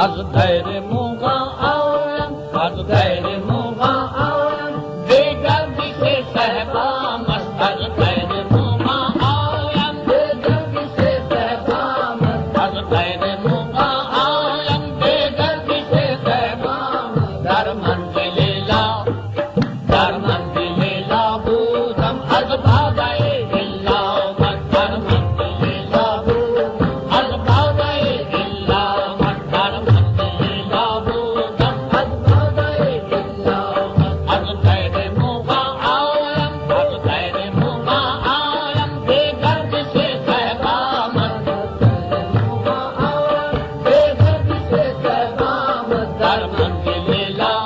از غیر موقع آیم از غیر موقع آیم دیگر بیش صحبام است از غیر موقع آیم دیگر بیش صحبام است از غیر موقع آیم دیگر بیش صحبام در منزل لا در منزل لا بودم از بادای الا در منزل لا بودم از بادای الا در منزل لا بودم از بادای الا از غیر موقع آیم از غیر موقع آیم دیگر بیش صحبام است موقع آیم دیگر بیش صحبام در منزل لا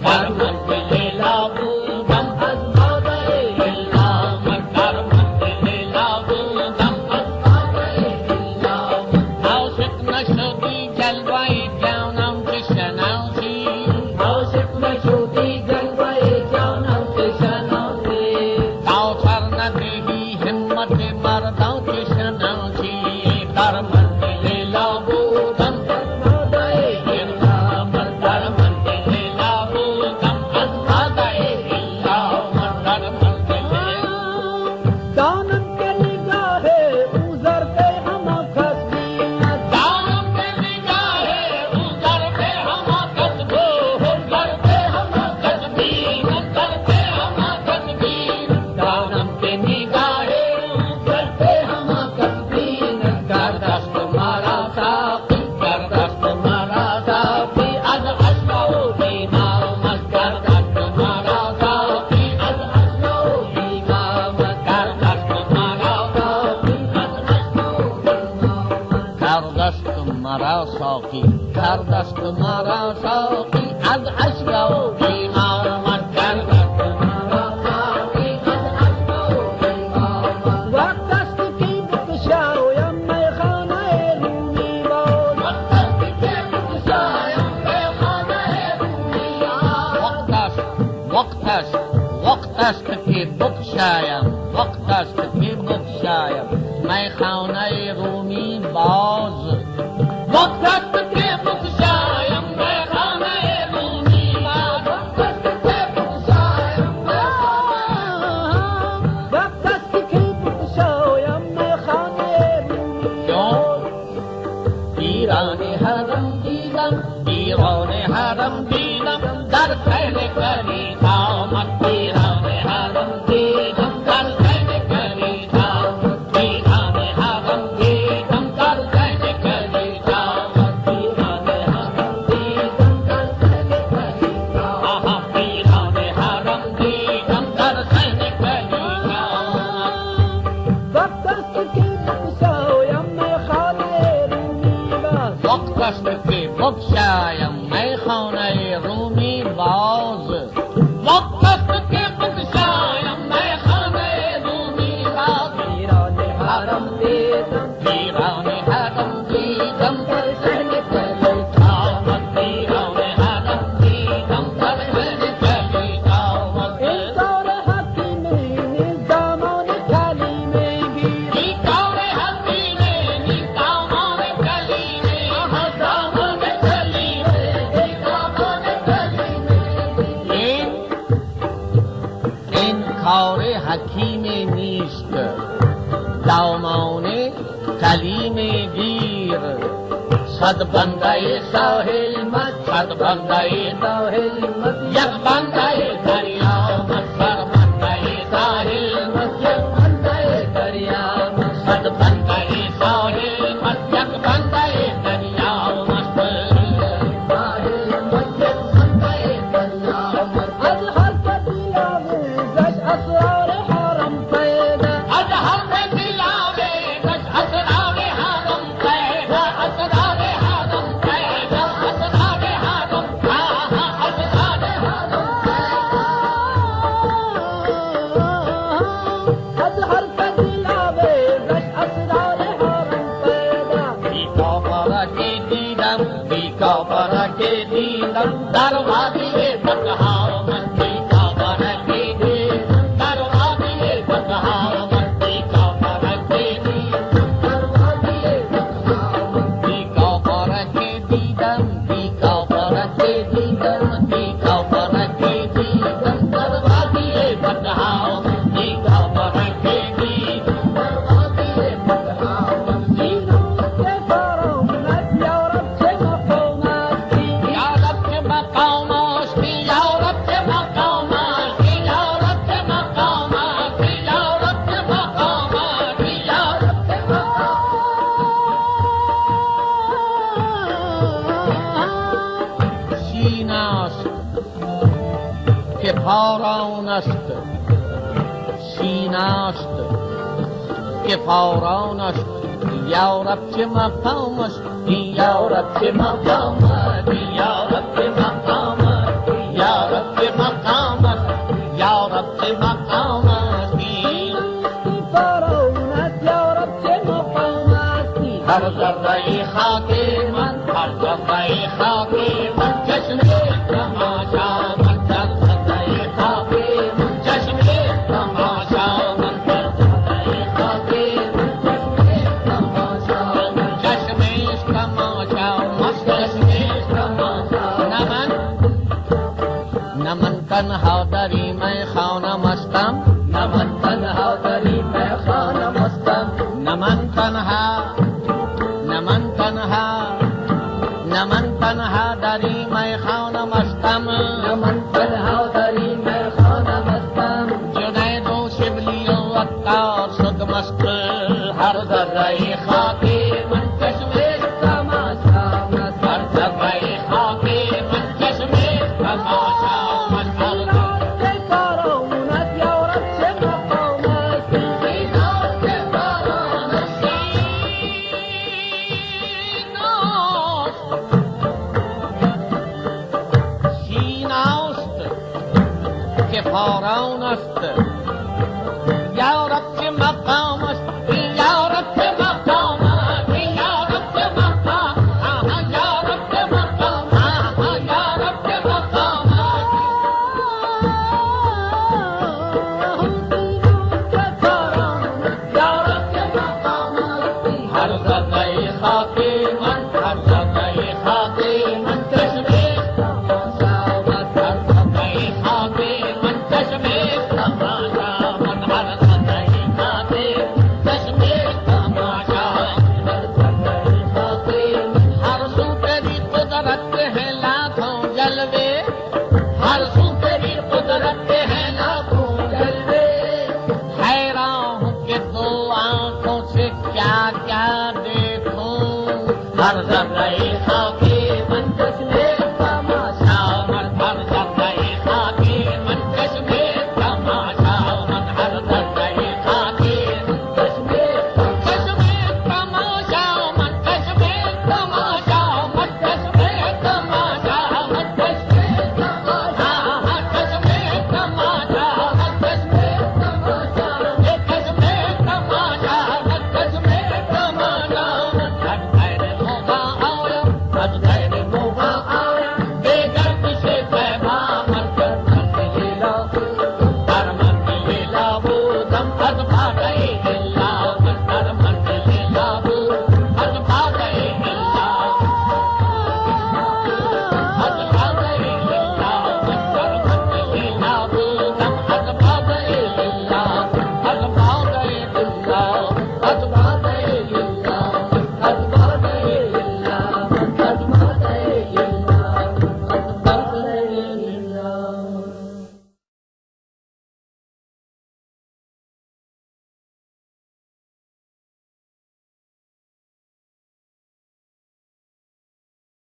در منزل لا بودم از بادای الا در منزل لا بودم از بادای الا عاشق نشدی جلوه جانم که شناسی عاشق نشدی جلوه جانم که شناسی کافر ندهی همت مردان که شناسی در منزل لا بودم از بادای الا در منزل لا بودم از بادای الا در منزل دانم که نگاه او ضرب هما کس بیند دانم که نگاه او ضرب هما کس بود ضرب هما کس بیند ضرب هما کس بیند دانم که نگاه او ضرب هما کس بیند در دست مرا ساقی در دست مرا ساقی از عشق و ایمام است در دست مرا ساقی از عشق و ایمام است در دست مرا ساقی از عشق و ایمام در دست مرا ساقی در دست مرا ساقی از عشق و ایمام است در دست مرا ساقی از عشق و ایمام وقت است که بکشایم میخانه رومی باز وقت است که بگشایم پیخانه رومیان وقت است که بگشایم وقت است که بگشایم میخانه رومی باز وقت است که بگشایم میخانه رومی باز وقت است که بگشایم وقت است که بکشایم میخانه رومی ایران حرم دیدم ایران حرم دیدم در خیل کرید آمد ایران حرم دیدم در خیل کرید آمد ایران حرم دیدم در خیل کرید آمد ایران حرم دیدم در خیل کرید آمد ایران حرم دیدم در خیل کرید آمد وقت است که بکشایم میخانه رومی باز وقت است که بگشایم میخانه رومی باز وقت است که بگشایم میخانه رومی باز ایران حرم دیدم ایران حرم دیدم در خیل کرید آمد ایران حرم دیدم در خیل کرید آمد این کار حکیمی نظامان کلیمه گیر این کار حکیمه نظامان کلیمه نظامان کلیمه نظامان کلیمه این کار حکیم نیست دامان کلیم گیر صد بنده ساحل مد صد بنده ساحل مد یک بنده دریا مد سر بنده ساحل مد یک بنده دریا مد صد بنده ساحل مد یک بنده دریا مد ساحل مد یک بنده دریا مد از هر کسی آویزش اسرار حرم پیدا از هر دلاوه کش اسرار حرم پیدا اسرار حرم پیدا اسرار حرم پیدا اسرار حرم از هر کسی آویزش اسرار حرم پیدا بی کافر که دیدم در وادی بقها من بی کافر که دیدم در وادی بقها من بی کافر که دیدم در وادی بقها من بی کافر که دیدم است سینه است کفاران است یارب چه مقام است یارب چه مقام است یارب چه مقام است یارب چه مقام است یارب چه مقام است فراونت یارب چه مقام استی هر ذره خاک من هر ذره خاک من چشم تماشا من هر ذره خاک من چشم تماشا من هر ذره خاک من چشم تماشا مست چشم تماشا نه من تنها در این میخانه مستم نه من تنها در این میخانه مستم نه من تنها نه من تنها نه من تنها در این میخانه مستم نه من تنها در این میخانه مستم جنید و شبلی و عطار شد مست هر ذره خاکی